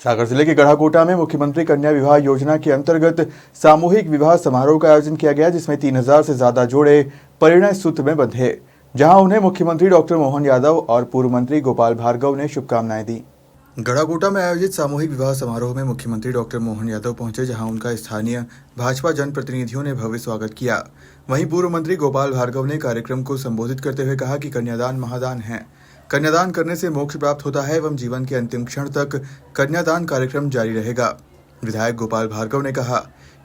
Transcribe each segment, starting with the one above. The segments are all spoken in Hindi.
सागर जिले के गढ़ाकोटा में मुख्यमंत्री कन्या विवाह योजना के अंतर्गत सामूहिक विवाह समारोह का आयोजन किया गया, जिसमें 3000 से ज्यादा जोड़े परिणय सूत्र में बंधे, जहां उन्हें मुख्यमंत्री डॉक्टर मोहन यादव और पूर्व मंत्री गोपाल भार्गव ने शुभकामनाएं दी। गढ़ाकोटा में आयोजित सामूहिक विवाह समारोह में मुख्यमंत्री डॉक्टर मोहन यादव पहुंचे, जहां उनका स्थानीय भाजपा जनप्रतिनिधियों ने भव्य स्वागत किया। वहीं पूर्व मंत्री गोपाल भार्गव ने कार्यक्रम को संबोधित करते हुए कहा कि कन्यादान महादान है, कन्यादान करने से मोक्ष प्राप्त होता है एवं जीवन के अंतिम क्षण तक कन्यादान कार्यक्रम जारी रहेगा। विधायक गोपाल भार्गव ने कहा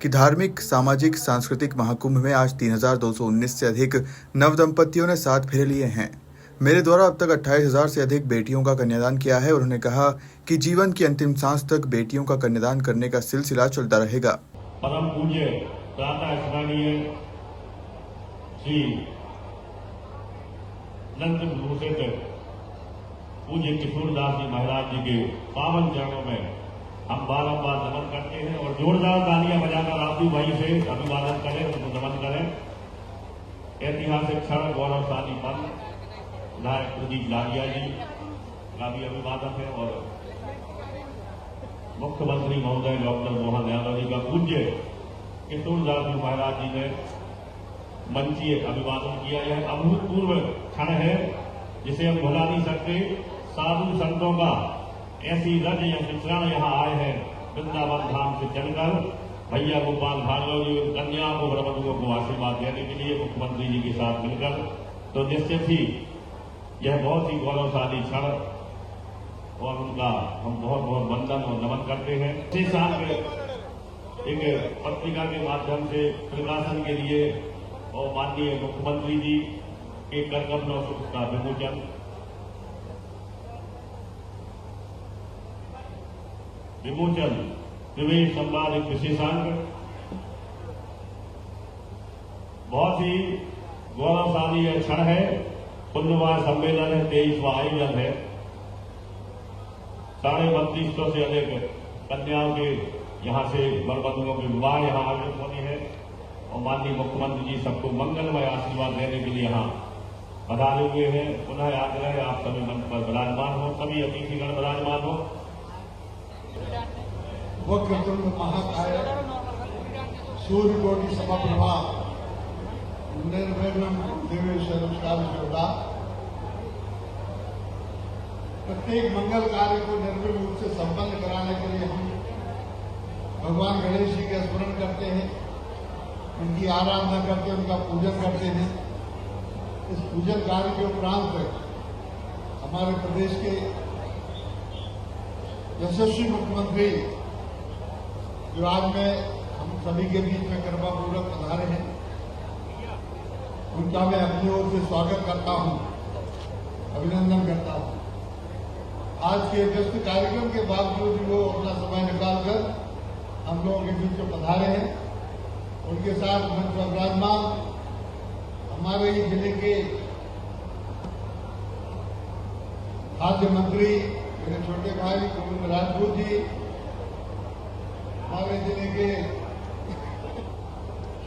कि धार्मिक, सामाजिक, सांस्कृतिक महाकुंभ में आज 3219 से अधिक नवदंपतियों ने 7 फेरे लिए हैं। मेरे द्वारा अब तक 28,000 से अधिक बेटियों का कन्यादान किया है। उन्होंने कहा कि जीवन की अंतिम सांस तक बेटियों का कन्यादान करने का सिलसिला चलता रहेगा। परम पूज्य प्रातः स्मरणीय श्री नंद भूषित पूज्य किशोरदास जी महाराज जी के पावन चरणों में हम बारंबार नमन करते हैं और जोरदार तालियां बजाकर राजू भाई से अभिवादन करें, उनको नमन करें। ऐतिहासिक क्षण, गौरवशाली पल, नायक प्रदीप लालिया जी का भी अभिवादन है और मुख्यमंत्री महोदय डॉक्टर मोहन यादव जी का पूज्य किशोरदास जी महाराज जी ने मंचीय अभिवादन किया। यह अभूतपूर्व क्षण है जिसे हम भुला नहीं सकते। साधु संतों का ऐसी रज या मिश्रण यहाँ आए हैं वृंदावन धाम से चलकर भैया गोपाल भार्गव जी कन्या को ब्रह्मदुओं को आशीर्वाद देने के लिए मुख्यमंत्री जी के साथ मिलकर, तो निश्चित ही यह बहुत ही गौरवशाली क्षण और उनका हम बहुत बहुत वंदन और नमन करते हैं। इसी साल एक पत्रिका के माध्यम से प्रकाशन के लिए और माननीय मुख्यमंत्री जी के करकमलों का विमोचन, निवेश संवाद एक विशेषांक, बहुत ही गौरवशाली क्षण है। पुण्यवान सम्मेलन है, 23वां आयोजन है। 3250 से अधिक कन्याओं के यहाँ से वरवधुओं के विवाह यहाँ आयोजित होने हैं और माननीय मुख्यमंत्री जी सबको मंगलमय आशीर्वाद देने के लिए यहाँ पधारे हुए हैं। पुनः आग्रह है आप सभी मंच पर विराजमान हो, सभी अतिथिगण विराजमान हो। वक्रतुंड महाकाय सूर्यकोटि समप्रभा निर्विघ्नं देवी सर्वदा। प्रत्येक मंगल कार्य को निर्विघ्न रूप से संपन्न कराने के लिए हम भगवान गणेश जी का स्मरण करते हैं, उनकी आराधना करते हैं, उनका पूजन करते हैं। इस पूजन कार्य के उपरांत हमारे प्रदेश के यशस्वी मुख्यमंत्री जो आज में हम सभी के बीच में कृपापूर्वक पधारे हैं, उनका मैं अपनी ओर से स्वागत करता हूं, अभिनंदन करता हूं। आज के व्यस्त कार्यक्रम के बावजूद भी वो अपना समय निकालकर हम लोगों के बीच में पधारे हैं। उनके साथ मंच पर विराजमान हमारे ही जिले के खाद्य मंत्री मेरे छोटे भाई गोविंद राजपूत जी, हमारे जिले के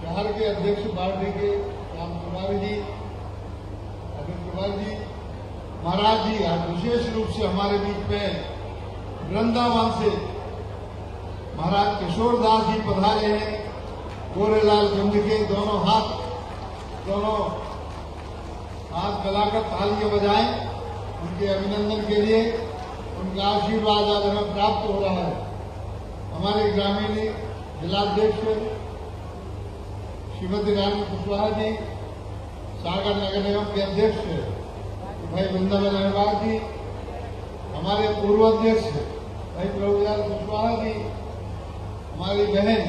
शहर के अध्यक्ष पार्टी के राम कुमारी जी, अमित कुमार जी महाराज जी, आज विशेष रूप से हमारे बीच में वृंदावन से महाराज किशोरदास जी पधारे हैं। गोरेलाल गंज के दोनों हाथ मिलाकर तालियां बजाएं उनके अभिनंदन के लिए। उनका आशीर्वाद आज हमें प्राप्त हो रहा है। हमारे ग्रामीण जिलाध्यक्ष श्रीमती रानी कुशवाहा जी, सागर नगर निगम के अध्यक्ष भाई वृंदावन अहवाल जी, हमारे पूर्व अध्यक्ष भाई प्रभुलाल कुशवाहा जी, हमारी बहन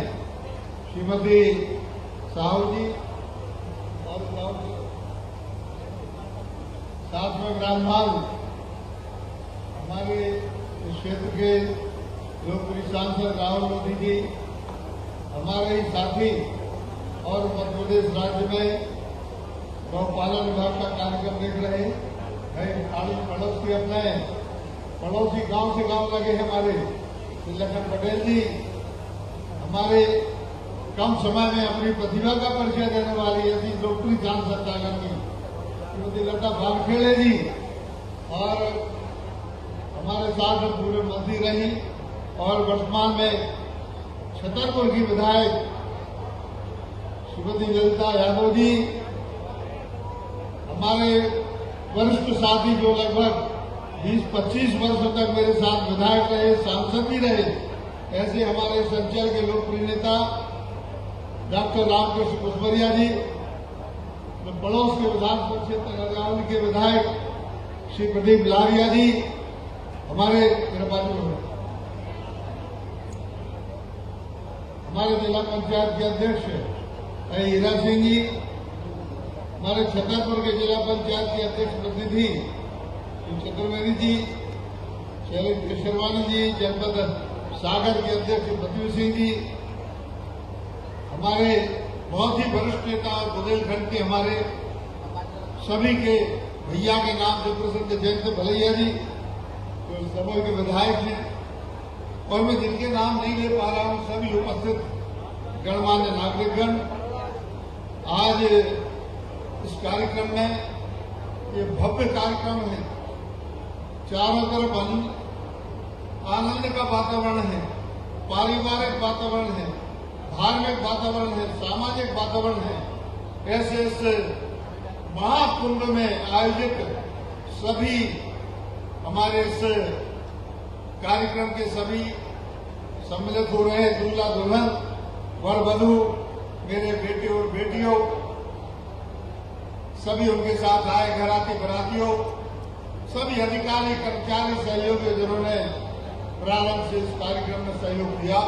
श्रीमती साहू जी और साथ में विराजमान हमारे क्षेत्र के लोकप्रिय सांसद राहुल मोदी जी, हमारे ही साथी और मध्य प्रदेश राज्य में गौपालन विभाग का कार्यक्रम देख रहे हैं। पड़ोसी अपने पड़ोसी गांव से गांव लगे हमारे लखन पटेल जी, हमारे कम समय में अपनी प्रतिभा का परिचय देने वाली ऐसी लोकप्रिय सांसद सागर की श्रीमती लता भालखेड़े जी, और हमारे साथ पूर्व मंत्री रही और वर्तमान में छतरपुर की विधायक श्रीमती ललिता यादव जी, हमारे वरिष्ठ साथी जो लगभग 20-25 वर्षों तक मेरे साथ विधायक रहे, सांसद भी रहे, ऐसे हमारे संचल के लोकप्रिय नेता डॉक्टर रामकृष्ण कुशवरिया जी, बड़ौस के विधानसभा क्षेत्र नरगांव के विधायक श्री प्रदीप लारिया जी, हमारे जिला पंचायत के अध्यक्ष हीरा सिंह जी, हमारे छतरपुर के जिला पंचायत के अध्यक्ष प्रतिनिधि चतुर्वेदी जी, शैलेश केशरवानी जी, जनपद सागर के अध्यक्ष पृथ्वी सिंह जी, हमारे बहुत ही वरिष्ठ नेता और बुंदेलखंड के हमारे सभी के भैया के नाम से प्रसिद्ध जयंत भलैया जी, जो समूह के विधायक हैं, और मैं जिनके नाम नहीं ले पा रहा हूं, सभी उपस्थित गणमान्य नागरिकगण, आज इस कार्यक्रम में, ये भव्य कार्यक्रम है, चारों तरफ आनंद का वातावरण है, पारिवारिक वातावरण है, धार्मिक वातावरण है, सामाजिक वातावरण है। ऐसे इस महाकुंभ में आयोजित सभी हमारे इस कार्यक्रम के सभी सम्मिलित हो रहे हैं, दूल्हा दुल्हन, वर वधू, मेरे बेटे और बेटियों, सभी उनके साथ आए घराती बरातियों, सभी अधिकारी कर्मचारी सहयोगी जिन्होंने प्रारंभ से इस कार्यक्रम में सहयोग दिया,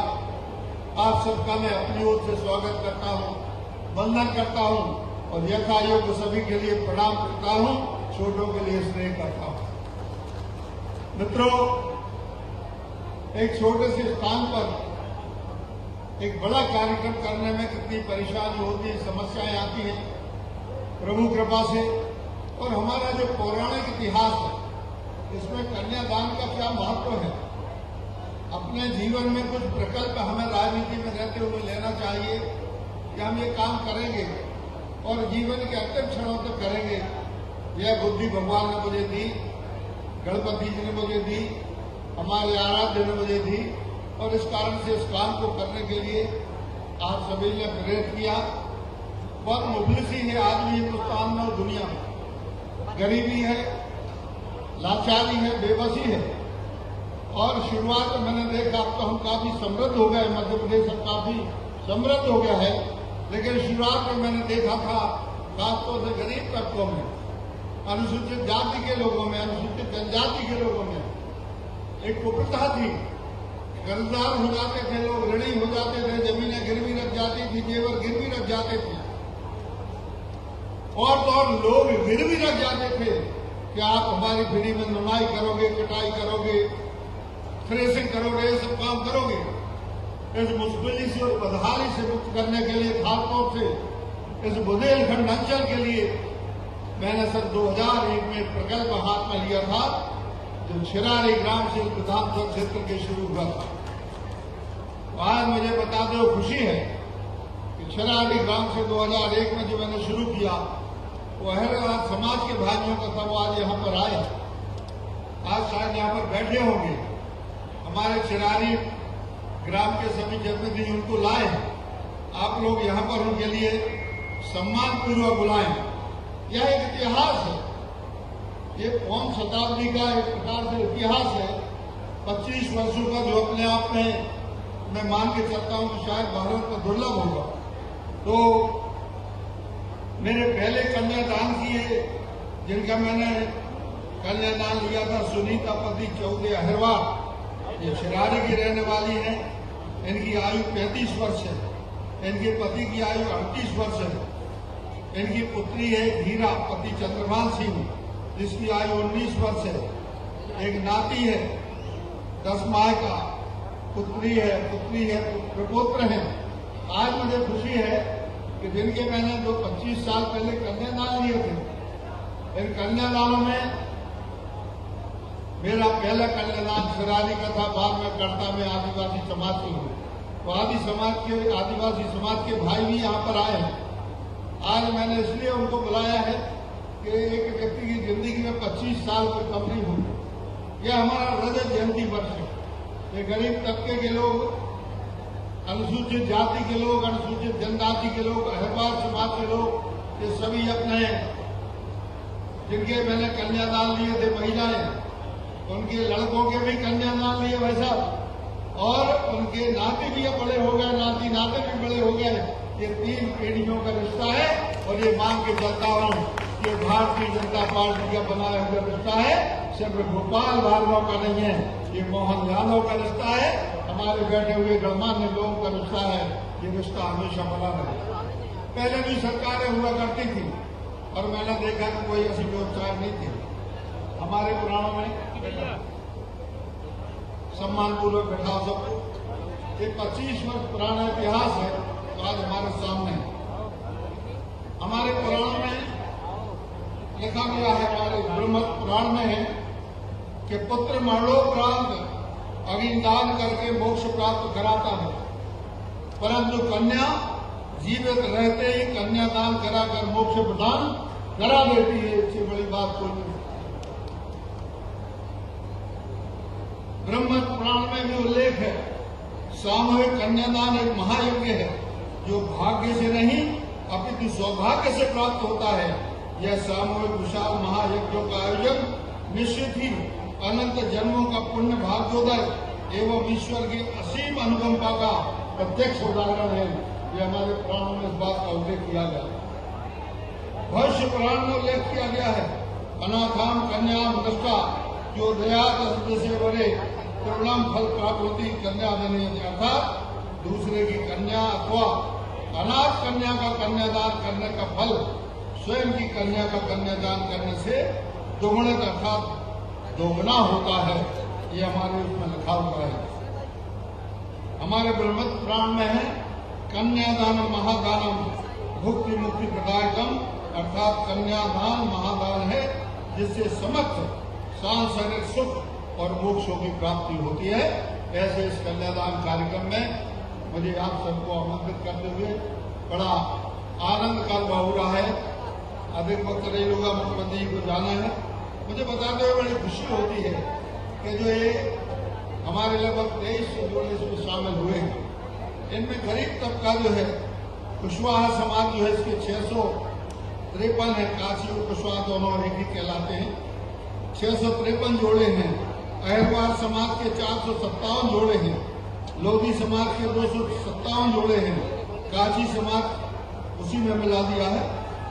आप सबका मैं अपनी ओर से स्वागत करता हूं, वंदन करता हूं और यथायोग्य सभी के लिए प्रणाम करता हूं, छोटों के लिए स्नेह करता हूं। मित्रों, एक छोटे से स्थान पर एक बड़ा कार्यक्रम करने में कितनी परेशानी होती है, समस्याएं आती हैं, प्रभु कृपा से। और हमारा जो पौराणिक इतिहास है, इसमें कन्यादान का क्या महत्व है। अपने जीवन में कुछ प्रकल्प हमें राजनीति में रहते हुए लेना चाहिए कि हम ये काम करेंगे और जीवन के अंतिम क्षणों तक करेंगे। यह बुद्धि भगवान ने मुझे दी, गणपति जी ने मुझे दी, हमारे आराध्य ने मुझे दी, और इस कारण से इस काम को करने के लिए आप सभी ने प्रेरित किया। बहुत मुफलिसी है आज भी हिंदुस्तान में और दुनिया में, गरीबी है, लाचारी है, बेबसी है। और शुरुआत में मैंने देखा, अब तो हम काफी समृद्ध हो गए, मध्य प्रदेश अब काफी समृद्ध हो गया है, लेकिन शुरुआत में मैंने देखा था खासतौर से गरीब तबकों में, अनुसूचित जाति के लोगों में, अनुसूचित जनजाति के लोगों में एक कुप्रथा थी। कर्जदार हो जाते थे लोग, ऋणी हो जाते थे, जमीनें गिरवी रख जाती थी, जेवर गिरवी रख जाते थे, और तो और लोग गिरवी रख जाते थे कि आप हमारी फ्री में नुनाई करोगे, कटाई करोगे, थ्रेसिंग करोगे, ये सब काम करोगे। इस मुश्किली से और बदहाली से मुक्त करने के लिए, खासतौर से इस बुंदेलखंड अंचल के लिए मैंने सन 2001 में प्रकल्प हाथ में लिया था, जो छिरारी ग्राम से विधानसभा क्षेत्र के शुरू हुआ था। आज मुझे बता दो, खुशी है कि छिरारी ग्राम से 2001 में जो मैंने शुरू किया, वो अहरवाद समाज के भाइयों का था, वो आज यहाँ पर आए, आज शायद यहाँ पर बैठे होंगे। हमारे छिरारी ग्राम के सभी जनप्रतिनिधि उनको लाए, आप लोग यहाँ पर उनके लिए सम्मान पूर्वक बुलाएं। यह एक इतिहास है, ये 5 शताब्दी का एक प्रकार से इतिहास है, 25 वर्षों का, जो अपने आप में मैं मान के चलता हूं कि शायद भारत में दुर्लभ होगा। तो मेरे पहले कन्यादान किए, जिनका मैंने कन्यादान लिया था, सुनीता पति चौधरी अहिरवार, ये छिरारी की रहने वाली हैं, इनकी आयु 35 वर्ष है, इनके पति की आयु 38 वर्ष है, इनकी पुत्री है हीरा पति चंद्रभान सिंह, जिसकी आयु 19 वर्ष है, एक नाती है 10 माह का, पुत्री है प्रपोत्र है। आज मुझे खुशी है कि जिनके मैंने जो 25 साल पहले कन्यादान लिए थे, इन कन्यादानों में मेरा पहला कन्यादान छिरारी का था, बाद में करता में आदिवासी समाज के हुए। तो आदिवासी समाज के भाई भी यहाँ पर आए हैं। आज मैंने इसलिए उनको बुलाया है कि एक व्यक्ति की जिंदगी में 25 साल की कंप्लीट हो, यह हमारा रजत जयंती वर्ष है। ये गरीब तबके के लोग, अनुसूचित जाति के लोग, अनुसूचित जनजाति के लोग, अहिरवार समाज के लोग, ये सभी अपने जिनके मैंने कन्यादान लिए थे महिलाएं, उनके लड़कों के भी कन्यादान लिए भाई साहब, और उनके नाते भी अब बड़े हो गए, नाती नाते भी बड़े हो गए। ये 3 पीढ़ियों का रिश्ता है और ये मांग के चलता हूं कि भारतीय जनता पार्टी का बनाया हुआ रिश्ता है, सिर्फ गोपाल भार्गव का नहीं है, ये मोहन यादव का रिश्ता है, हमारे बैठे हुए गणमान्य लोगों का रिश्ता है। ये रिश्ता हमेशा बना रहे। पहले भी सरकारें हुआ करती थी और मैंने देखा कि कोई ऐसी व्यवस्था नहीं थी। हमारे पुराणों में सम्मानपूर्वक बैठा सबको, ये 25 वर्ष पुराना इतिहास है तो आज हमारे सामने हमारे पुराणों में लिखा गया है, हमारे ब्रह्म पुराण में है कि पुत्र मरणोपरांत अग्निदान करके मोक्ष प्राप्त कराता है, परंतु कन्या जीवित रहते ही कन्यादान कराकर मोक्ष प्रदान करा देती है। इससे बड़ी बात कोई नहीं। ब्रह्म पुराण में भी उल्लेख है, सामूहिक कन्यादान एक महायज्ञ है जो भाग्य से नहीं अपितु सौभाग्य से प्राप्त होता है। यह सामूहिक विशाल महायज्ञों का आयोजन निश्चित ही अनंत जन्मों का पुण्य भाग्योदय एवं ईश्वर की असीम अनुकंपा का प्रत्यक्ष उदाहरण है। यह हमारे पुराणों में इस बात का उल्लेख किया गया है। भविष्य पुराण में उल्लेख किया गया है, अनाथाम कन्या दृष्टा जो दया से बड़े परिणाम फल प्राप्त होती कन्या देने, अर्थात दूसरे की कन्या अथवा अनाथ कन्या का कन्यादान करने का फल स्वयं की कन्या का कन्यादान करने से दोगुणित अर्थात दोगुना होता है। ये हमारे उसमें लिखा हुआ है। हमारे ब्रह्म पुराण में है, कन्यादान महादानम भुक्ति मुक्ति प्रदायकम, अर्थात कन्यादान महादान है जिससे समस्त सांसारिक सुख और मोक्षों की प्राप्ति होती है। ऐसे इस कन्यादान कार्यक्रम में मुझे आप सबको आमंत्रित करते हुए बड़ा आनंद का अनुभव हो रहा है। अधिक वक्त नहीं होगा, मुख्यमंत्री जी को जाना है। मुझे बताते हुए बड़ी खुशी होती है कि जो ये हमारे लगभग 23 लोग इसमें शामिल हुए हैं, इनमें गरीब तबका जो है, कुशवाहा समाज जो है इसके 653 है, काशी और कुशवाहा दोनों एक ही कहलाते हैं, 653 जोड़े हैं। अहिरवार समाज के 457 जोड़े हैं, लोधी समाज के 257 जोड़े हैं, काशी समाज उसी में मिला दिया है,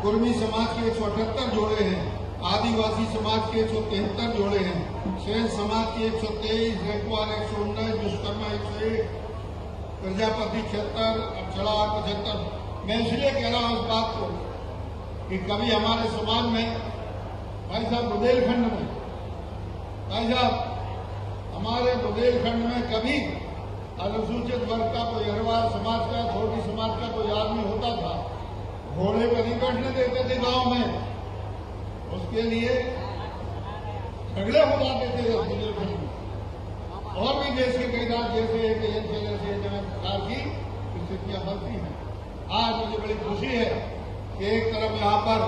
कुर्मी समाज के 178 जोड़े हैं, आदिवासी समाज के 173 जोड़े हैं, सेन समाज के 123, रेखवार 119, विश्वकर्मा 101, प्रजापति 76, अक्षरा 75। मैं इसलिए कह रहा हूं इस बात को कि कभी हमारे समाज में भाई साहब बुंदेलखंड में, भाई साहब हमारे बुंदेलखंड में कभी अनुसूचित वर्ग का कोई अहिरवार समाज का, छोटी समाज का कोई आदमी होता था, घोड़े पर नहीं बैठने देते थे गांव में, उसके लिए झगड़े हो जाते थे बुंदेलखंड में। और भी देश के कई राज्य जैसे सरकार की स्थितियां बनती हैं। आज मुझे बड़ी खुशी है कि एक तरफ यहाँ पर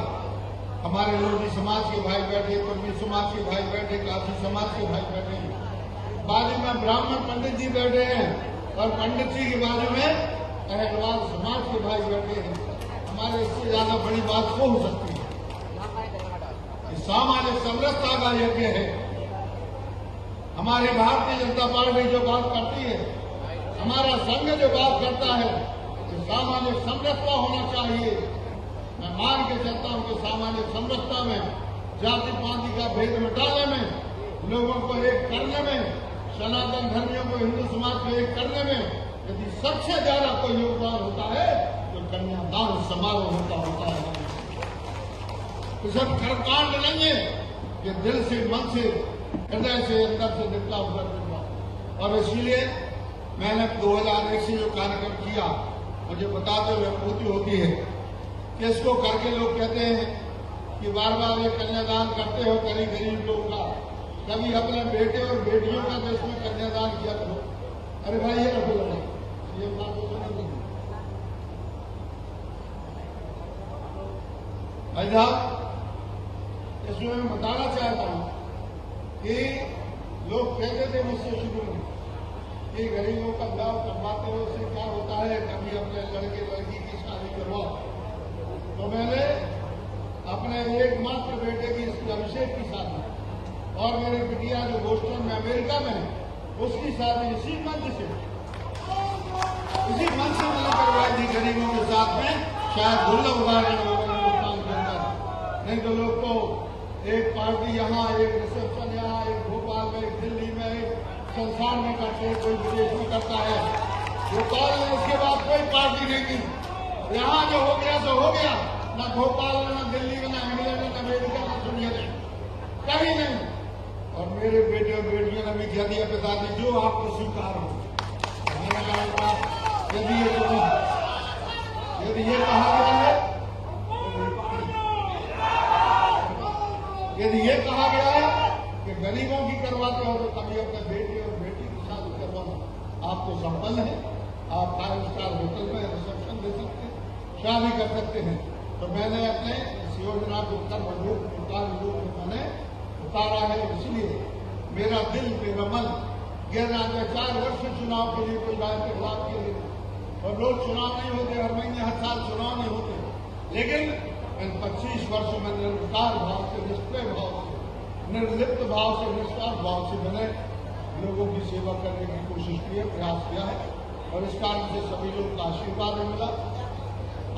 हमारे लोधी समाज के भाई बैठे, कुर्मी समाज के भाई बैठे, काशी समाज के भाई बैठे हैं, बाजू में ब्राह्मण पंडित जी बैठे हैं और पंडित जी के बाजू में अहिरवार समाज के भाई बैठे हैं। हमारे इससे ज्यादा बड़ी बात वो हो सकती है। सामाजिक समरसता का यज्ञ है। हमारी भारतीय जनता पार्टी जो बात करती है, हमारा संघ जो बात करता है कि सामाजिक समरसता होना चाहिए, मैं मान के चलता हूं कि सामाजिक समरसता में, जाति पाति का भेद मिटाने में, लोगों को एक करने में, सनातन धर्मियों को हिंदू समाज को एक करने में यदि सबसे ज्यादा कोई योगदान होता है तो कन्यादान समारोह होता है। तो सब कर्मकांड नहीं है, ये दिल से, मन से, हृदय से, अंदर से निकला हुआ निकला। और इसीलिए मैंने 2001 से जो कार्यक्रम किया, मुझे बताते हुए अनुभूति होती है कि इसको करके लोग कहते हैं कि बार बार ये कन्यादान करते हो गरीब लोग का, कभी अपने बेटे और बेटियों का देश में कन्यादान किया करो। अरे भाई ये रखो लगा, ये बात तो नहीं भाई साहब। इसमें मैं बताना चाहता हूं कि लोग कहते थे मुझसे शुरू में कि गरीबों का ब्याह करवाते हुए उससे क्या होता है, कभी अपने लड़के लड़की की शादी करवाओ। तो मैंने अपने एकमात्र बेटे की अभिषेक की शादी और मेरी बिटिया जो बोस्टन में अमेरिका में है उसकी शादी इसी मंच से मैंने करवाई थी गरीबों के साथ में। शायद दुर्लभ उदाहरण होगा हिंदुस्तान के अंदर, नहीं तो लोग तो एक पार्टी यहाँ, एक रिसेप्शन यहाँ, एक भोपाल में, एक दिल्ली में, एक संसार में करते हैं, कोई विदेश में करता है। भोपाल में उसके बाद कोई पार्टी नहीं की। यहाँ जो हो गया सो हो गया, ना भोपाल में, ना दिल्ली में, ना इंग्लैंड में, ना अमेरिका में, सुनिए कहीं नहीं। और मेरे बेटे और बेटियों ने भी कह दिया पिताजी जो आपको स्वीकार हो। मैंने कहा यदि ये कहा गया है, यदि ये कहा गया है कि गरीबों की करवाते हो तो कभी अपने बेटे और बेटी की शादी करवाना आपको संपन्न है। आप 5 स्टार होटल में रिसेप्शन दे सकते हैं, शादी कर सकते हैं। तो मैंने अपने इस योजना को कर्म रूप में मैंने उतारा है। इसलिए मेरा दिल, मेरा मन कह रहा है 4 वर्ष से चुनाव के लिए कोई राय के खिलाफ के लिए, और रोज चुनाव नहीं होते, हर महीने हर साल चुनाव नहीं होते, लेकिन इन 25 वर्षों में निर्विकार भाव से, निष्क्रिय भाव से, निर्लिप्त भाव से, निस्वार्थ भाव से मैंने लोगों की सेवा करने की कोशिश की है, प्रयास किया है। और इस कारण से सभी लोग का आशीर्वाद मिला।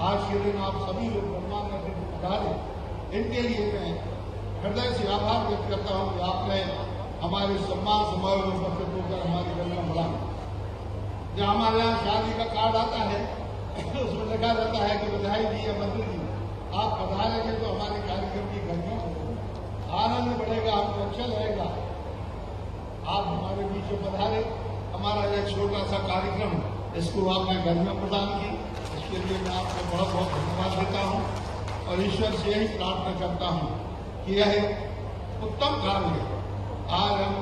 आज के दिन आप सभी लोग गणमान्य अधिकारी, इनके लिए मैं हृदय से आभार व्यक्त करता हूँ कि आपने हमारे सम्मान समारोह में उपस्थित होकर हमारी गणना बढ़ाई। जब हमारे यहाँ शादी का कार्ड आता है उसमें लिखा रहता है कि बधाई दी या मंत्री जी आप पधारेंगे तो हमारे कार्यक्रम की गरिमा बढ़ेगी, आनंद बढ़ेगा, हमको अच्छा लगेगा। आप हमारे बीच में पधारे, हमारा यह छोटा सा कार्यक्रम इसको आपने गरिमा प्रदान की, इसके लिए मैं आपको बहुत बहुत धन्यवाद देता हूँ और ईश्वर से यही प्रार्थना करता हूँ कि यह उत्तम कार्य है। आज हम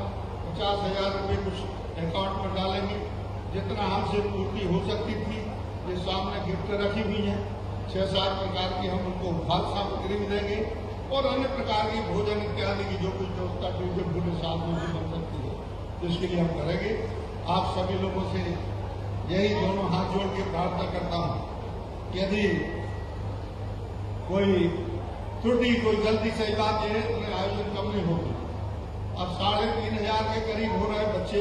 50,000 रुपये कुछ अकाउंट में डालेंगे, जितना हमसे पूर्ति हो सकती थी। ये सामने गिफ्ट रखी हुई है, 6-7 प्रकार की हम उनको खाद्य सामग्री भी देंगे और अन्य प्रकार की भोजन इत्यादि की जो कुछ व्यवस्था की जो पूरे साथ में बन सकती है, तो इसके लिए हम करेंगे। आप सभी लोगों से यही दोनों हाथ जोड़ के प्रार्थना करता हूँ, यदि कोई त्रुटि, कोई गलती सही बात है तो आयोजन कम नहीं होगी। अब 3,500 के करीब हो रहे बच्चे,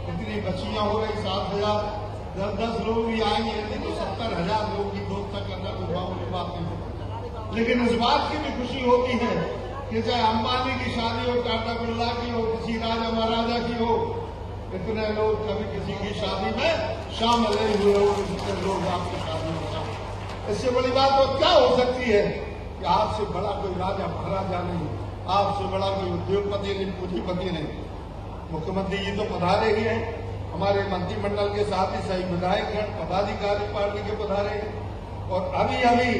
इतनी बच्चियां हो रही, 7,000, 10 लोग भी आएंगे यदि तो 70,000 लोगों की व्यवस्था करना कोई मामूली बात नहीं है। लेकिन इस बात की भी खुशी होती है कि चाहे अंबानी की शादी हो, टाटा बिरला की हो, किसी राजा महाराजा की हो, इतने लोग कभी किसी की शादी में शामिल नहीं हुए हो, जितने लोग आपकी शादी में शामिल। इससे बड़ी बात तो क्या हो सकती है कि आपसे बड़ा कोई राजा महाराजा नहीं, आपसे बड़ा कोई उद्योगपति नहीं, पूंजीपति नहीं। मुख्यमंत्री जी तो पधारे ही हैं, हमारे मंत्रिमंडल के साथ ही सही विधायकगण, पदाधिकारी पार्टी के पधारे हैं और अभी अभी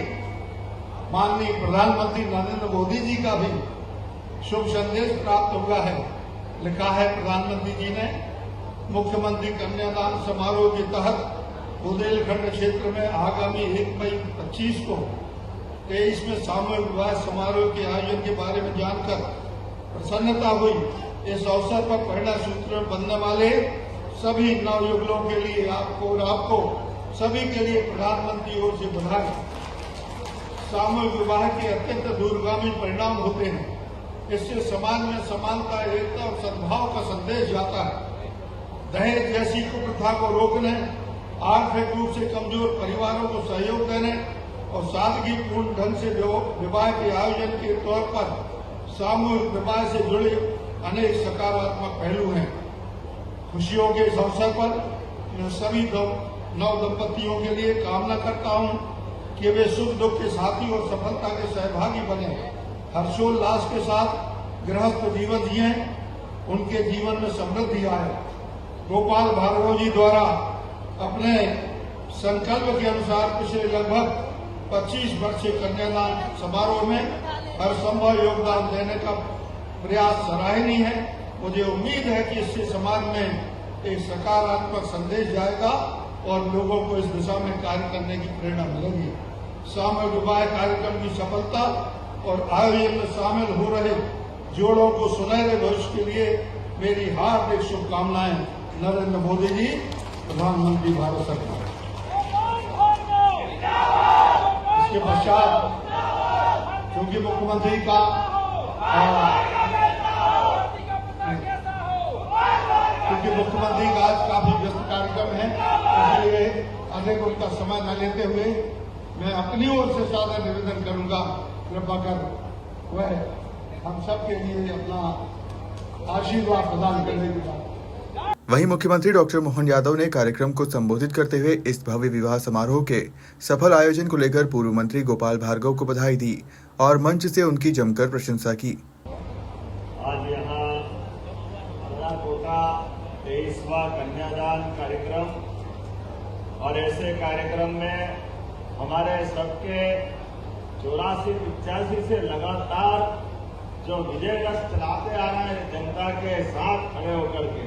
माननीय प्रधानमंत्री नरेंद्र मोदी जी का भी शुभ संदेश प्राप्त हुआ है। लिखा है प्रधानमंत्री जी ने, मुख्यमंत्री कन्यादान समारोह के तहत बुंदेलखंड क्षेत्र में आगामी 1 मई 25 को 23 में सामूहिक विवाह समारोह के आयोजन के बारे में जानकर प्रसन्नता हुई। इस अवसर पर पहला सूत्र में बंधने वाले सभी नवयुगलों के लिए आपको और आपको सभी के लिए प्रधानमंत्री ओर से बधाई। सामूहिक विवाह के अत्यंत दूरगामी परिणाम होते हैं। इससे समाज में समानता, एकता और सद्भाव का संदेश जाता है। दहेज जैसी कुप्रथा को रोकने, आर्थिक रूप से कमजोर परिवारों को सहयोग देने और सादगीपूर्ण ढंग से विवाह के आयोजन के तौर पर सामूहिक विवाह से जुड़े अनेक सकारात्मक पहलू हैं। खुशियों के इस अवसर पर मैं सभी नव दंपतियों के लिए कामना करता हूं कि वे सुख दुख के साथी और सफलता के सहभागी बने, हर्षोल्लास के साथ गृहस्थ जीवन जिए, उनके जीवन में समृद्धि आए। गोपाल भार्गव जी द्वारा अपने संकल्प के अनुसार पिछले लगभग 25 वर्ष से कन्यादान समारोह में हर संभव योगदान देने का प्रयास सराहनीय है। मुझे उम्मीद है कि इससे समाज में एक सकारात्मक संदेश जाएगा और लोगों को इस दिशा में कार्य करने की प्रेरणा मिलेगी। सामूहिक विवाह कार्यक्रम की सफलता और आयोजन में शामिल हो रहे जोड़ों को सुनहरे भविष्य के लिए मेरी हार्दिक शुभकामनाएं। नरेंद्र मोदी जी प्रधानमंत्री भारत सरकार। इसके पश्चात क्योंकि मुख्यमंत्री का आज काफी व्यस्त कार्यक्रम है, इसलिए अधिक उनका समय न लेते हुए मैं अपनी ओर से सादर निवेदन करूंगा, कृपा कर वह हम सब के लिए अपना आशीर्वाद प्रदान करने की बात। वहीं मुख्यमंत्री डॉक्टर मोहन यादव ने कार्यक्रम को संबोधित करते हुए इस भव्य विवाह समारोह के सफल आयोजन को लेकर पूर्व मंत्री गोपाल भार्गव को बधाई दी और मंच से उनकी जमकर प्रशंसा की। आज यहाँ कोटा 23वां कन्यादान कार्यक्रम और ऐसे कार्यक्रम में हमारे सबके 84-85 से लगातार जो विजय रथ चलाते आ रहे हैं जनता के साथ खड़े होकर के,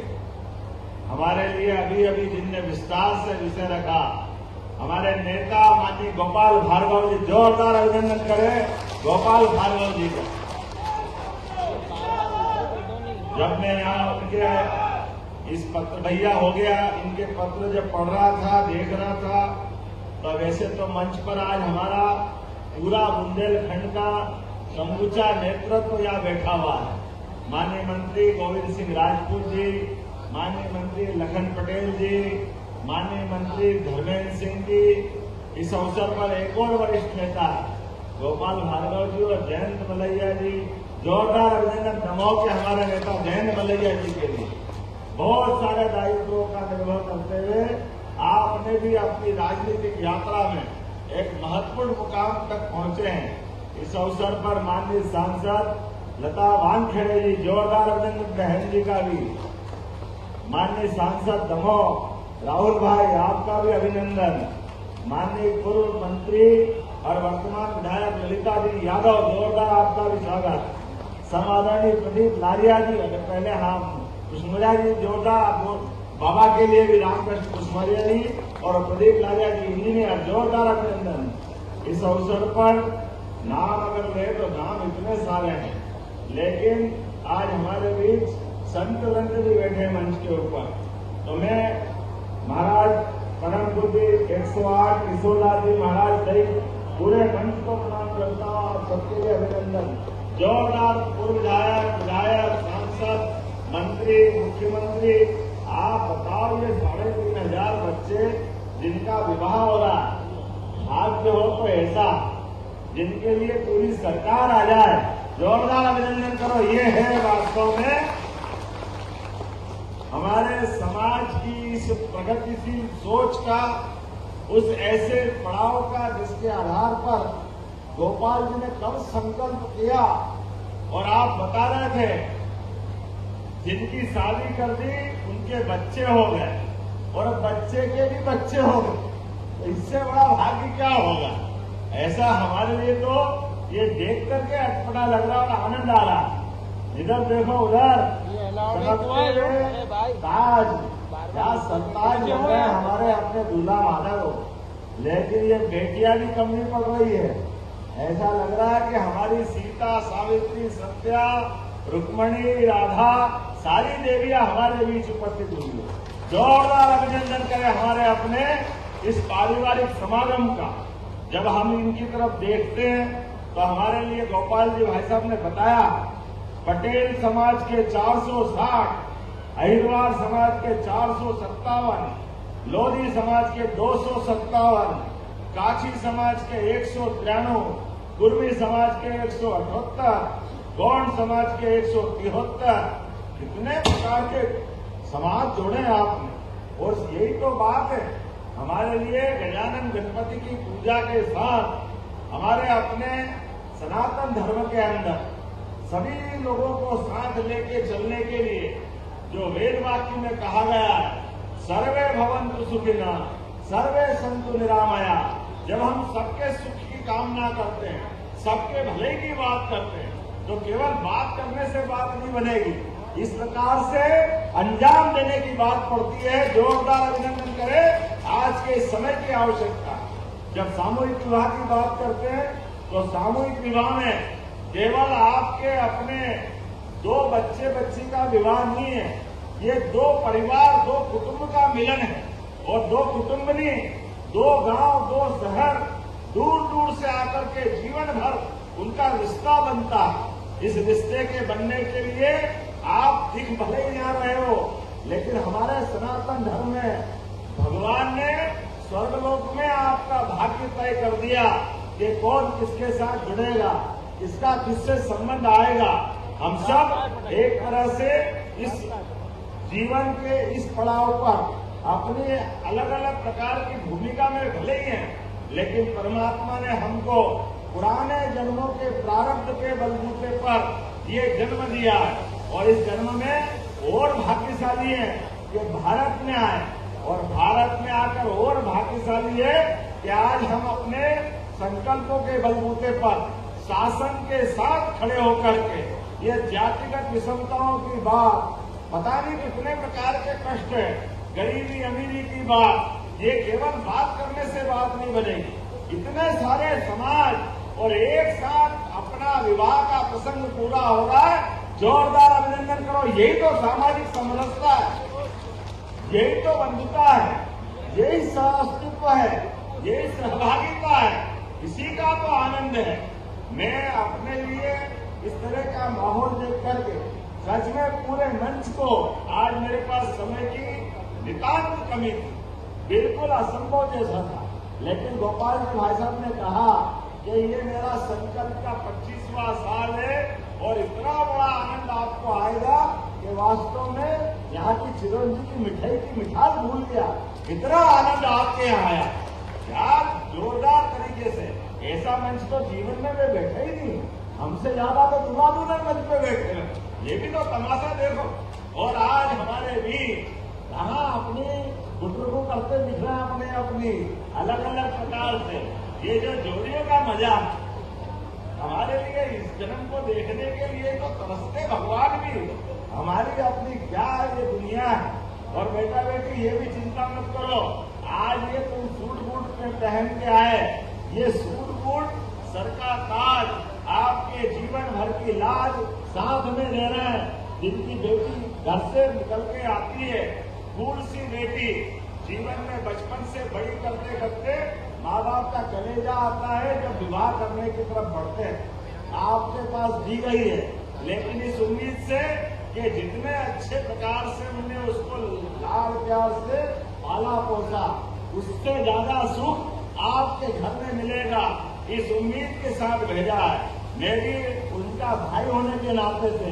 हमारे लिए अभी अभी जिनने विस्तार से विषय रखा, हमारे नेता माननीय गोपाल भार्गव जी, जोरदार अभिनंदन करें गोपाल भार्गव जी का। जब मैं यहाँ उनके इस पत्र भैया हो गया, इनके पत्र जब पढ़ रहा था, देख रहा था, तो वैसे तो मंच पर आज हमारा पूरा बुंदेलखंड का समूचा नेतृत्व यहाँ बैठा हुआ है। माननीय मंत्री गोविंद सिंह राजपूत जी, माननीय मंत्री लखन पटेल जी, माननीय मंत्री धर्मेंद्र सिंह जी, इस अवसर पर एक और वरिष्ठ नेता गोपाल भार्गव जी और जयंत मलैया जी, जोरदार अभिनंदन दमोह के हमारे नेता जयंत मलैया जी के लिए। बहुत सारे दायित्वों का निर्वहन करते हुए आपने भी अपनी राजनीतिक यात्रा में एक महत्वपूर्ण मुकाम तक पहुंचे हैं। इस अवसर पर माननीय सांसद लता वानखेड़े जी, जोरदार अभिनंदन बहन जी का भी, माननीय सांसद दमोह राहुल भाई आपका भी अभिनंदन, माननीय पूर्व मंत्री और वर्तमान विधायक ललिता जी यादव, जोरदार आपका भी स्वागत, समादरणीय प्रदीप लारिया जी, और पहले हम कुसुमरिया जी, जोरदार बाबा के लिए भी रामकृष्ण कुसुमरिया जी और प्रदीप लारिया जी इंजीनियर, जोरदार अभिनंदन। इस अवसर पर नाम अगर ले तो नाम इतने सारे हैं, लेकिन आज हमारे बीच संत वंत भी बैठे मंच के ऊपर, तो मैं महाराज परम पूज्य 108 किशोरलाल जी महाराज सहित पूरे मंच को प्रणाम करता हूँ और सबके लिए अभिनंदन। जोरदार पूर्व विधायक, सांसद, मंत्री, मुख्यमंत्री, आप बताओ ये 3,500 बच्चे जिनका विवाह हो रहा है, भाग्य हो तो ऐसा जिनके लिए पूरी सरकार आ जाए, जोरदार अभिनंदन करो। ये है वास्तव में हमारे समाज की इस प्रगतिशील सोच का, उस ऐसे पड़ाव का जिसके आधार पर गोपाल जी ने कब संकल्प किया। और आप बता रहे थे जिनकी शादी कर दी उनके बच्चे हो गए और बच्चे के भी बच्चे हो गए, तो इससे बड़ा भाग्य क्या होगा। ऐसा हमारे लिए तो ये देख करके अटपटा लग रहा और आनंद आ रहा। इधर देखो, उधर ताज, क्या सरताज लग रहे हैं हमारे अपने दूल्हा माधव, लेकिन ये बेटियां भी कम नहीं पड़ रही है। ऐसा लग रहा है कि हमारी सीता, सावित्री, सत्या, रुक्मणी, राधा, सारी देवियां हमारे बीच उपस्थित हुई है। जोरदार अभिनंदन करें हमारे अपने इस पारिवारिक समागम का। जब हम इनकी तरफ देखते हैं तो हमारे लिए गोपाल जी भाई साहब ने बताया, पटेल समाज के 460, अहिरवार समाज के 457, लोधी समाज के 257, काछी समाज के 193, कुर्मी समाज के 178, गौंड समाज के 173, कितने प्रकार के समाज जोड़े आपने। और यही तो बात है हमारे लिए। गजानन गणपति की पूजा के साथ हमारे अपने सनातन धर्म के अंदर सभी लोगों को साथ लेके चलने के लिए जो वेद वाक्य में कहा गया है, सर्वे भवन्तु सुखिनः, सर्वे सन्तु निरामया। जब हम सबके सुख की कामना करते हैं, सबके भले की बात करते हैं, तो केवल बात करने से बात नहीं बनेगी, इस प्रकार से अंजाम देने की बात पड़ती है। जोरदार अभिनंदन करें आज के समय की आवश्यकता। जब सामूहिक विवाह की बात करते हैं तो सामूहिक विवाह में केवल आपके अपने 2 बच्चे बच्ची का विवाह नहीं है, ये दो परिवार, दो कुटुंब का मिलन है। और दो कुटुंब नहीं, दो गांव, दो शहर दूर दूर से आकर के जीवन भर उनका रिश्ता बनता है। इस रिश्ते के बनने के लिए आप दिख भले ही ना रहे हो, लेकिन हमारे सनातन धर्म में भगवान ने स्वर्गलोक में आपका भाग्य तय कर दिया कि कौन किसके साथ जुड़ेगा, किसका किससे संबंध आएगा। हम सब एक तरह से इस जीवन के इस पड़ाव पर अपनी अलग अलग प्रकार की भूमिका में भले ही हैं, लेकिन परमात्मा ने हमको पुराने जन्मों के प्रारब्ध के बलबूते पर ये जन्म दिया है। और इस जन्म में और भाग्यशाली है कि भारत में आए, और भारत में आकर और भाग्यशाली है कि आज हम अपने संकल्पों के बलबूते पर शासन के साथ खड़े होकर के ये जातिगत विषमताओं की बात, पता नहीं कितने प्रकार के कष्ट है, गरीबी अमीरी की बात, ये केवल बात करने से बात नहीं बनेगी। इतने सारे समाज और एक साथ अपना विवाह का प्रसंग पूरा हो रहा है, जोरदार अभिनंदन करो। यही तो सामाजिक समरसता है, यही तो बंधुता है, यही सहअस्तित्व है, यही सहभागिता है, इसी का तो आनंद है। मैं अपने लिए इस तरह का माहौल देख करके सच में पूरे मंच को, आज मेरे पास समय की नितांत कमी थी, बिल्कुल असंभव जैसा था, लेकिन गोपाल जी भाई साहब ने कहा कि ये मेरा संकल्प का 25वां साल है और इतना बड़ा आनंद आपको आएगा कि वास्तव में यहाँ की चिरंजी की मिठाई की मिठास भूल गया, इतना आनंद आपके यहाँ आया। क्या जोरदार तरीके से, ऐसा मंच तो जीवन में मैं बैठा ही नहीं, हमसे ज्यादा तो दुलादुलन मंच पे बैठे हैं। ये भी तो तमाशा देखो। और आज हमारे भी कहाँ अपनी गुटरुगु करते दिख रहे हैं, अपने अपनी अलग अलग प्रकार से। ये जो जोड़ियों का मजा हमारे लिए, इस जन्म को देखने के लिए तो तरसते भगवान भी, हमारी अपनी क्या ये दुनिया है। और बेटा बेटी ये भी चिंता मत करो, आज ये तुम सूट बूट में पहन के आए, ये सूट बूट सर का ताज, आपके जीवन भर की लाज साथ में ले रहे हैं। जिनकी बेटी घर से निकल के आती है, फूल सी बेटी, जीवन में बचपन से बड़ी करते करते माँ बाप का कलेजा आता है जब विवाह करने की तरफ बढ़ते हैं। आपके पास दी गई है, लेकिन इस उम्मीद से कि जितने अच्छे प्रकार से हमने उसको लाड़ प्यार से पाला पोसा, उससे ज्यादा सुख आपके घर में मिलेगा, इस उम्मीद के साथ भेजा है। मैं भी उनका भाई होने के नाते से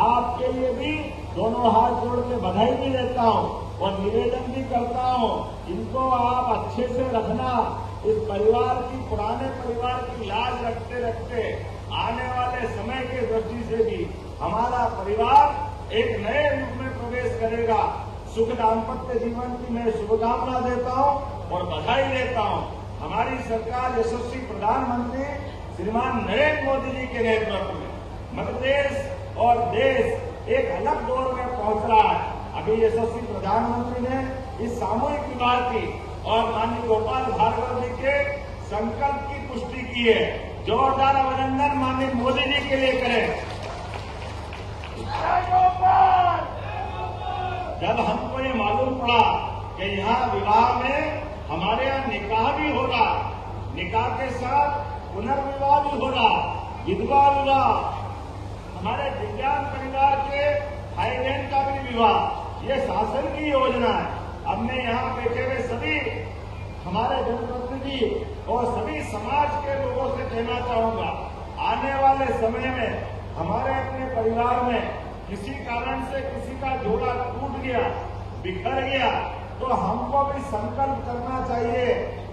आपके लिए भी दोनों हाथ जोड़ के बधाई भी देता हूँ और निवेदन भी करता हूँ, इनको आप अच्छे से रखना। इस परिवार की, पुराने परिवार की लाज रखते रखते आने वाले समय के दृष्टि से भी हमारा परिवार एक नए युग में प्रवेश करेगा। सुख दाम्पत्य जीवन की मैं शुभकामना देता हूँ और बधाई देता हूँ। हमारी सरकार यशस्वी प्रधानमंत्री श्रीमान नरेंद्र मोदी जी के नेतृत्व में मध्य प्रदेश और देश एक अलग दौर में पहुंच रहा है। अभी यशस्वी प्रधानमंत्री ने इस सामूहिक विवाह की और माननीय गोपाल भार्गव जी के संकल्प की पुष्टि की है। जोरदार अभिनंदन माननीय मोदी जी के लिए करें। जब हमको ये मालूम पड़ा कि यहाँ विवाह में हमारे यहाँ निकाह भी हो रहा, निकाह के साथ पुनर्विवाह भी हो रहा, विधवा विवाह, हमारे दिव्यांग परिवार के भाई बहन का भी विवाह, ये शासन की योजना है। अब मैं यहाँ बैठे हुए सभी हमारे जनप्रतिनिधि और सभी समाज के लोगों से कहना चाहूंगा, आने वाले समय में हमारे अपने परिवार में किसी कारण से किसी का जोड़ा टूट गया, बिखर गया, तो हमको भी संकल्प करना चाहिए,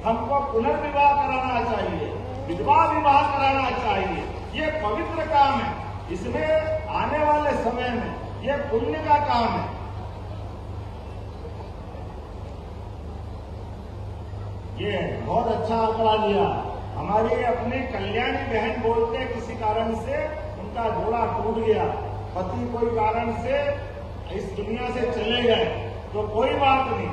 हमको पुनर्विवाह कराना चाहिए, विधवा विवाह कराना चाहिए। ये पवित्र काम है, इसमें आने वाले समय में ये पुण्य का काम है। ये बहुत अच्छा आंकड़ा लिया। हमारी अपनी कल्याणी बहन बोलते किसी कारण से उनका जोड़ा टूट गया, पति कोई कारण से इस दुनिया से चले गए, तो कोई बात नहीं,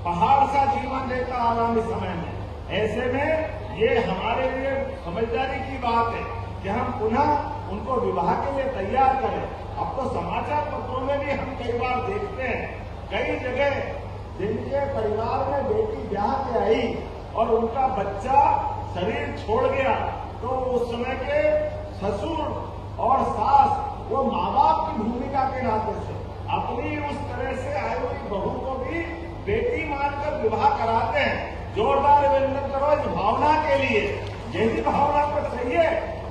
पहाड़ सा जीवन देता आगामी समय में। ऐसे में ये हमारे लिए समझदारी की बात है कि हम पुनः उनको विवाह के लिए तैयार करें। अब तो समाचार पत्रों में भी हम कई बार देखते हैं, कई जगह जिनके परिवार में बेटी ब्याह के आई और उनका बच्चा शरीर छोड़ गया, तो उस समय के ससुर और सास वो माँ बाप की भूमिका के नाते से अपनी उस तरह से आई हुई बहू को भी बेटी मानकर विवाह कराते हैं। जोरदार अभिनंदन करो इस भावना के लिए। यही भावना तो चाहिए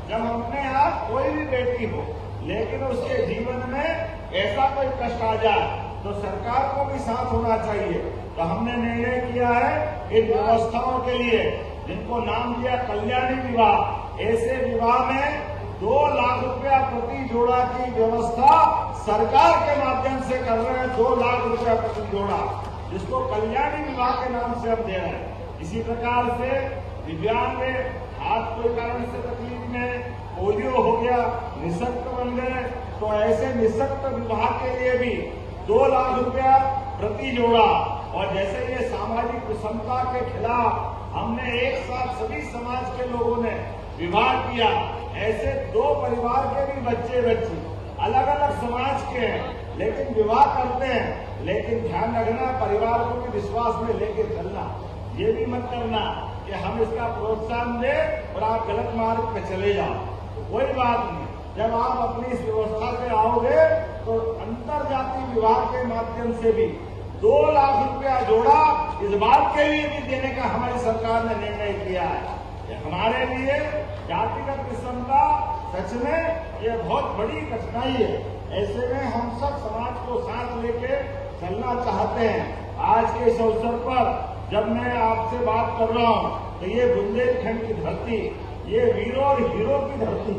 जब अपने यहाँ कोई भी बेटी हो, लेकिन उसके जीवन में ऐसा कोई कष्ट आ जाए तो सरकार को भी साथ होना चाहिए। तो हमने निर्णय किया है इन व्यवस्थाओं के लिए, जिनको नाम दिया कल्याणी विवाह, ऐसे विवाह में 2 लाख रुपया प्रति जोड़ा की व्यवस्था सरकार के माध्यम से कर रहे हैं। 2 लाख रुपया प्रति जोड़ा, जिसको कल्याणी विवाह के नाम से हम दे रहे हैं। इसी प्रकार से दिव्यांग हाथ कोई कारण से तकलीफ में, पोलियो हो गया, निःशक्त बन गए, तो ऐसे निःशक्त विवाह के लिए भी 2 लाख रुपया प्रति जोड़ा। और जैसे ये सामाजिक विषमता के खिलाफ हमने एक साथ सभी समाज के लोगों ने विवाह किया, ऐसे 2 परिवार के भी बच्चे बच्ची अलग अलग समाज के हैं, लेकिन विवाह करते हैं। लेकिन ध्यान रखना, परिवार को भी विश्वास में लेके चलना। ये भी मत करना कि हम इसका प्रोत्साहन दें और आप गलत मार्ग पे चले जाओ, तो कोई बात नहीं। जब आप अपनी इस व्यवस्था से आओगे तो अंतर जाति विवाह के माध्यम से भी 2 लाख रुपया जोड़ा इस बात के लिए भी देने का हमारी सरकार ने निर्णय किया है। ये हमारे लिए जातिगत विषमता सच में ये बहुत बड़ी कठिनाई है। ऐसे में हम सब समाज को साथ लेके चलना चाहते हैं। आज के इस अवसर पर जब मैं आपसे बात कर रहा हूं तो ये बुंदेलखंड की धरती, ये वीरों और हीरो की धरती,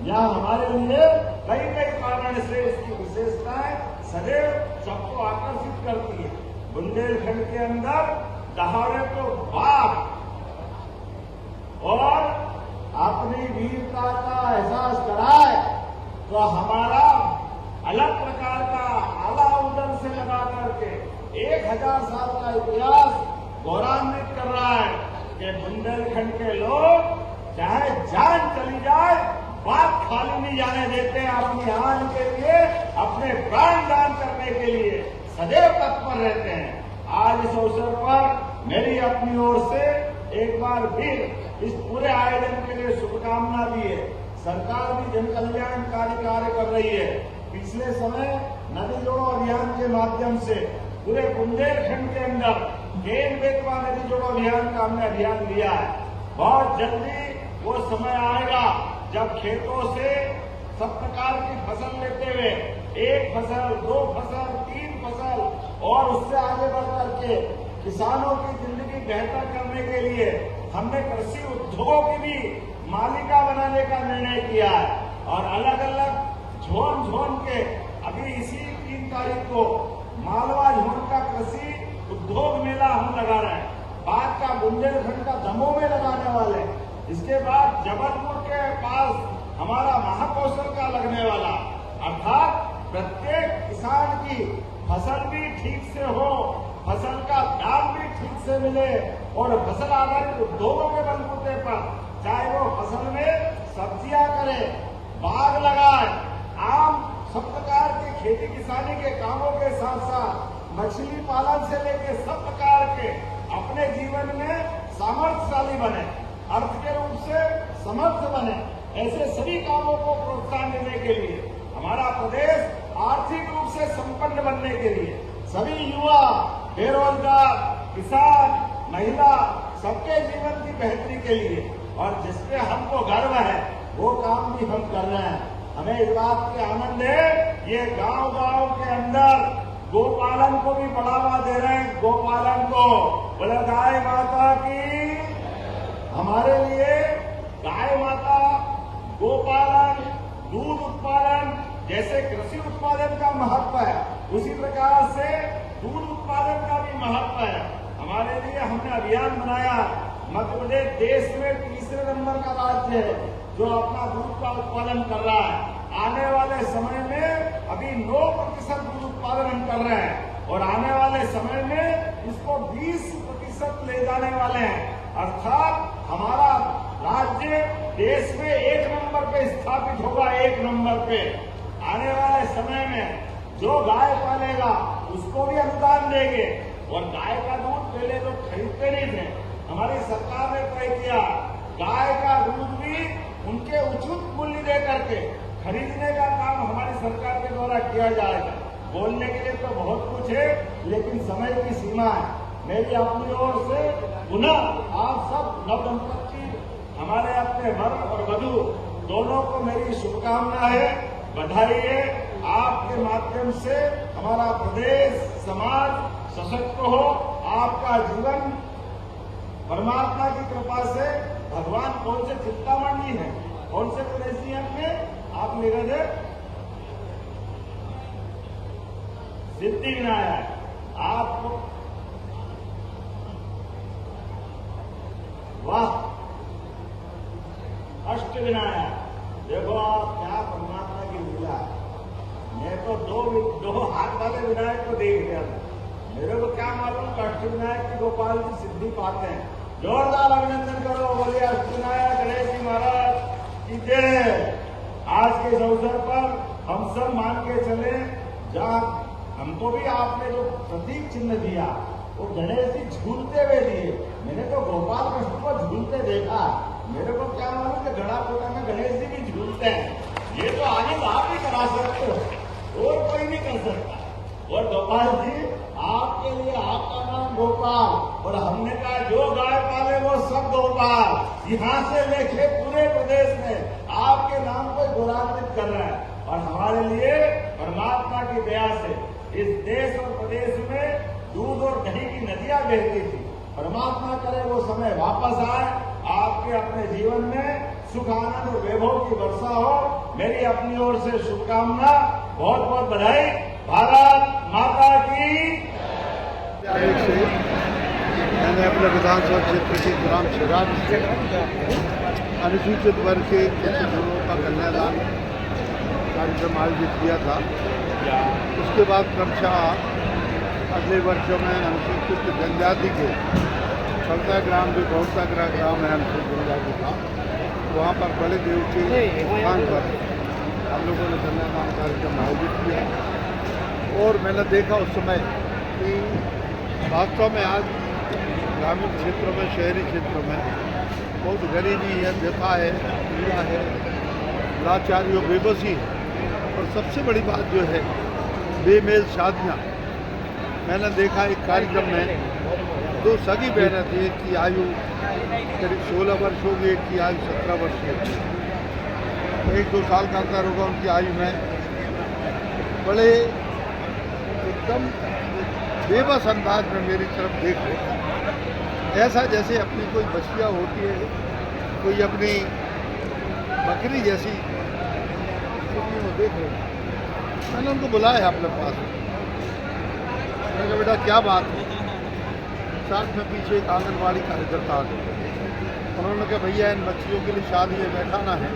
यहाँ हमारे लिए कई कई कारण से इसकी विशेषताएं सदैव सबको आकर्षित करती है। बुंदेलखंड के अंदर दहाड़े को बाघ और अपनी वीरता का एहसास कराए तो हमारा अलग प्रकार का आला उदर से लगा करके 1000 साल का इतिहास गौरवान्वित कर रहा है कि बुंदेलखंड के लोग चाहे जान चली जाए बात खाली नहीं जाने देते हैं। अपनी आन के लिए, अपने प्राण दान करने के लिए सदैव तत्पर रहते हैं। आज इस अवसर पर मेरी अपनी ओर से एक बार फिर इस पूरे आयोजन के लिए शुभकामना भी है। सरकार भी जन कल्याणकारी कार्य कर रही है। पिछले समय नदी जोड़ो अभियान के माध्यम से पूरे बुंदेलखंड के अंदर केन बेतवा नदी जोड़ो अभियान का हमने अभियान लिया है। बहुत जल्दी वो समय आएगा जब खेतों से सब प्रकार की फसल लेते हुए 1 फसल, 2 फसल, 3 फसल और उससे आगे बढ़ करके किसानों की जिंदगी बेहतर करने के लिए हमने कृषि उद्योगों की भी मालिका बनाने का निर्णय किया है। और अलग अलग झोन के अभी इसी 3 तारीख को मालवा झोन का कृषि उद्योग मेला हम लगा रहे हैं। बाद का बुंदेलखंड का दमोह में लगाने वाले, इसके बाद जबलपुर के पास हमारा महाकौशल का लगने वाला। अर्थात प्रत्येक किसान की फसल भी ठीक से हो, फसल का दाम भी ठीक से मिले और फसल आधारित उद्योगों के बलबूते पर, चाहे वो फसल में सब्जियां करे, बाग लगाए, आम सब प्रकार के खेती किसानी के कामों के साथ साथ मछली पालन से लेकर सब प्रकार के अपने जीवन में सामर्थ्यशाली बने, अर्थ के रूप से समर्थ बने। ऐसे सभी कामों को प्रोत्साहन देने के लिए, हमारा प्रदेश आर्थिक रूप से संपन्न बनने के लिए, सभी युवा, बेरोजगार, किसान, महिला सबके जीवन की बेहतरी के लिए और जिसपे हमको गर्व है वो काम भी हम कर रहे हैं। हमें इस बात के आनंद है, ये गांव-गांव के अंदर गोपालन को भी बढ़ावा दे रहे हैं। गोपालन को, बोले गाय माता की, हमारे लिए गाय माता, गोपालन, दूध उत्पादन जैसे कृषि उत्पादन का महत्व है, उसी प्रकार से दूध उत्पादन का भी महत्व है। हमारे लिए हमने अभियान बनाया। मध्य प्रदेश देश में 3रे नंबर का राज्य है जो अपना दूध का उत्पादन कर रहा है। आने वाले समय में अभी 9% दूध उत्पादन हम कर रहे हैं और आने वाले समय में इसको 20% ले जाने वाले हैं। अर्थात हमारा राज्य देश में 1 नंबर पे स्थापित होगा, 1 नंबर पे। आने वाले समय में जो गाय पालेगा उसको भी अनुदान देंगे। और गाय का दूध पहले लोग खरीदते नहीं थे, हमारी सरकार ने तय किया गाय का दूध भी उनके उचित मूल्य दे करके खरीदने का काम हमारी सरकार के द्वारा किया जाएगा। बोलने के लिए तो बहुत कुछ है, लेकिन समय की सीमा है। मेरी अपनी ओर से पुनः आप सब नवदंपति हमारे अपने वर और वधू दोनों को मेरी शुभकामना है, बधाई है। आपके माध्यम से हमारा प्रदेश समाज सशक्त हो, आपका जीवन परमात्मा की कृपा से भगवान कौन से चिंतामणि है, कौन से गणेश में आप निगज सिद्धि विनायक आपको वाह अष्ट विनायक। देखो आप क्या परमात्मा की लीला है। मैं तो दो हाथ वाले विनायक को देख लिया था, मेरे को क्या मालूम अष्ट विनायक की गोपाल की सिद्धि पाते हैं। जोरदार अभिनंदन करो, बोलिए अष्ट विनायक गणेश जी महाराज की जय। आज के इस अवसर पर हम सब मान के चले, जहाँ हमको भी आपने जो प्रतीक चिन्ह दिया वो गणेश जी झूलते हुए दिए। मैंने तो गोपाल कृष्ण को झूलते देखा, मेरे को क्या मालूम कि गढ़ाकोटा में गणेश जी भी झूलते हैं। ये तो आनंद आप ही करा सकते हो और कोई नहीं कर सकता। और गोपाल जी आपके लिए आपका नाम गोपाल, और हमने कहा जो गाय पाले वो सब गोपाल। यहाँ से लेके पूरे प्रदेश में आपके नाम को गौरवान्वित कर रहा है। और हमारे लिए परमात्मा की दया से इस देश और प्रदेश में दूध और दही की नदियां बहती थी। परमात्मा करे वो समय वापस आए, आपके अपने जीवन में सुख आनंद और वैभव की वर्षा हो। मेरी अपनी ओर से शुभकामना, बहुत बहुत बधाई। भारत माता की। से मैंने अपने विधानसभा क्षेत्र के ग्राम छिराब से अनुसूचित वर्ग के कुछ लोगों का कन्यादान कार्यक्रम आयोजित किया था। उसके बाद क्रमशः अगले वर्षों में अनुसूचित जनजाति के 14 ग्राम जो बहुताग्रह ग्राम है अनुसूचित जनजाति का, वहाँ पर बड़े देव के स्थान पर हम लोगों ने कन्यादान कार्यक्रम आयोजित किया। और मैंने देखा उस समय कि वास्तव में आज ग्रामीण क्षेत्रों में, शहरी क्षेत्रों में बहुत गरीबी है, व्यथा है, पीड़ा है, लाचारी और बेबसी है। और सबसे बड़ी बात जो है बेमेल शादियाँ। मैंने देखा एक कार्यक्रम में 2 सगी बहनें थी, एक की आयु करीब 16 वर्ष होगी, एक की आयु 17 वर्ष होगी। 1-2 साल का अंतर होगा उनकी आयु में। बड़े एकदम बेबस अंदाज में मेरी तरफ देख रहे, ऐसा जैसे अपनी कोई बछिया होती है, कोई अपनी बकरी जैसी वो देख रहे। मैंने उनको बुलाया अपने पास, मैंने कहा बेटा क्या बात है। साथ में पीछे एक आंगनबाड़ी कार्यकर्ता आ गए। उन्होंने कहा भैया इन बच्चियों के लिए शादी में बैठाना है,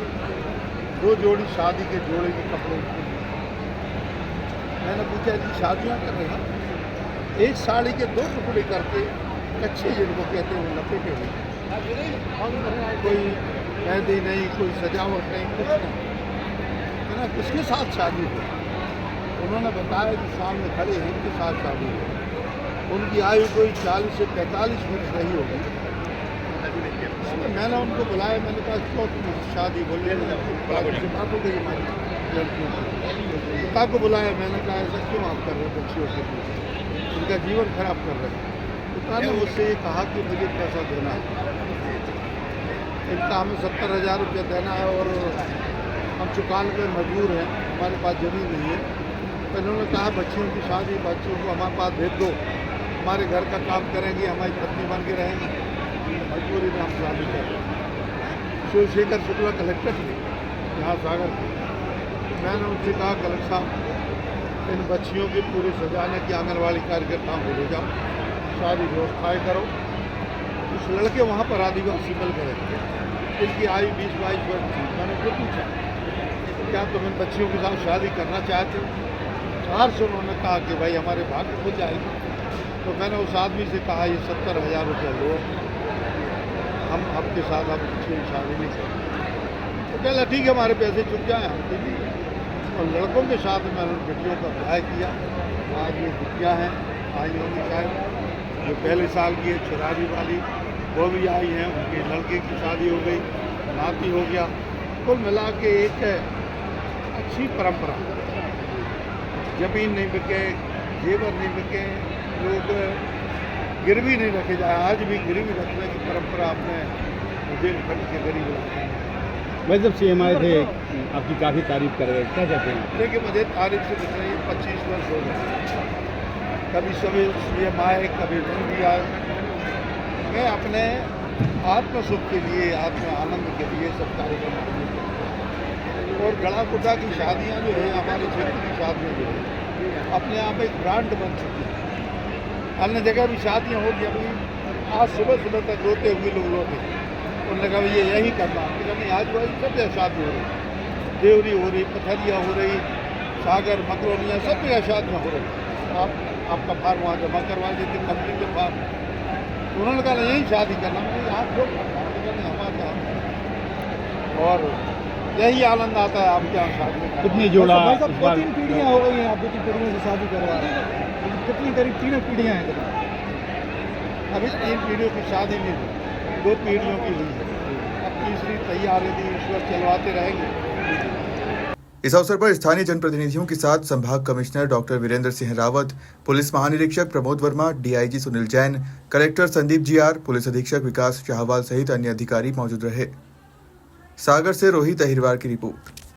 2 जोड़ी शादी के जोड़े के कपड़े। मैंने पूछा कि शादियाँ कर रहे हैं, एक साड़ी के 2 टुकड़े करके कच्चे जिनको कहते हैं वो लपेटे हुए, कोई मेहंदी नहीं, कोई सजावट नहीं, कुछ नहीं। मैंने किसके साथ शादी हो? उन्होंने बताया कि सामने खड़े हैं उनके साथ शादी हो। उनकी आयु कोई 40 से 45 वर्ष रही होगी। मैंने उनको बुलाया, मैंने कहा क्यों तुम शादी बोले बात हो गई हमारी लड़कियों की। पिता को बुलाया, मैंने कहा ऐसा क्यों आप कर रहे हो बच्चियों के लिए, उनका जीवन खराब कर रहे हैं। पिता ने मुझसे ये कहा कि मुझे पैसा देना है, इनका हमें 70,000 रुपया देना है और हम चुकाने में मजबूर हैं, हमारे पास ज़मीन नहीं है। तो इन्होंने कहा बच्चियों की शादी, बच्चियों को हमारे पास भेज दो, हमारे घर का काम करेंगे, हमारी पत्नी बन के रहेंगी, मजबूरी में हम शादी कर रहे हैं। शिवशेखर शुक्ला कलेक्टर थे यहाँ सागर के। मैंने उनसे कहा कलेक्टर साहब इन बच्चियों के पूरे सजाने की आंगनबाड़ी कार्यकर्ताओं को ले जाओ, सारी व्यवस्थाएँ करो। कुछ लड़के वहाँ पर आदिवासी मिल गए, इनकी आयु 20-22 वर्ष थी। मैंने उनको पूछा क्या तुम इन बच्चियों के साथ शादी करना चाहते हो? हार से उन्होंने कहा कि भाई हमारे भाग्य खुल जाएगी, तो मैंने उस आदमी से कहा ये 70,000 रुपया लो, हम आपके साथ अब कुछ शादी नहीं करेंगे। तो कहला ठीक है हमारे पैसे चुक जाएँ हम के लिए। और लड़कों के साथ मैंने उन बेटियों का ब्याह किया। आज ये बिटियाँ हैं, आई होंगी शायद, जो पहले साल की है छुरारी वाली वो भी आई हैं, उनके लड़के की शादी हो गई, नाती हो गया। कुल मिला के एक अच्छी परंपरा, जमीन नहीं बिके, जेवर नहीं बिके, लोग गिरवी नहीं रखे जाए। आज भी गिरवी रखने की परंपरा अपने बुंदेलखंड के गरीब रखते हैं। मैं जब सीएम आए थे आपकी काफ़ी तारीफ कर रहे, क्या कहते हैं? देखिए मुझे तारीफ से बच रही 25 वर्ष हो गए, कभी सभी सीएम आए कभी नहीं भी आए। मैं अपने आत्म सुख के लिए, आत्म आनंद के लिए सब कार्यक्रम करते हैं। और गड़ा कुटा की शादियाँ जो है हमारे क्षेत्र की शादियाँ जो है अपने आप एक ब्रांड बन चुकी है। अन्य जगह भी शादियाँ होती हैं, अभी आज सुबह सुबह तक रोते हुए लोग रोते, उन्होंने कहा ये यही करना, नहीं आज वही सब जगह शादी हो रही, देवरी हो रही, पथरिया हो रही, सागर मकरोनिया सब जगह शादियाँ हो रही। आपका फार्म वहाँ जमा करवा देते कंपनी के फार्म, उन्होंने कहा यही शादी करना, मुझे आप लोग हमारे यहाँ और यही आनंद आता है आपके यहाँ शादी में। कितनी जोड़ा? भाई साहब 2-3 पीढ़ियाँ हो गई हैं, आप 2-3 पीढ़ियों से शादी करवा रहे हैं, कितनी करीब 3 पीढ़ियाँ हैं? अभी 3 पीढ़ियों की शादी नहीं हुई, 2 पीढ़ियों की हुई है, अब तीसरी तैयार यदि ईश्वर चलवाते रहेंगे। इस अवसर पर स्थानीय जनप्रतिनिधियों के साथ संभाग commissioner doctor Virendra Singh Rawat, police महानिरीक्षक Pramod Verma, DIG Sunil Jain, collector Sandeep GR, police अधीक्षक विकास शाहवाल सहित अन्य अधिकारी मौजूद रहे। सागर से रोहित अहिरवार की रिपोर्ट।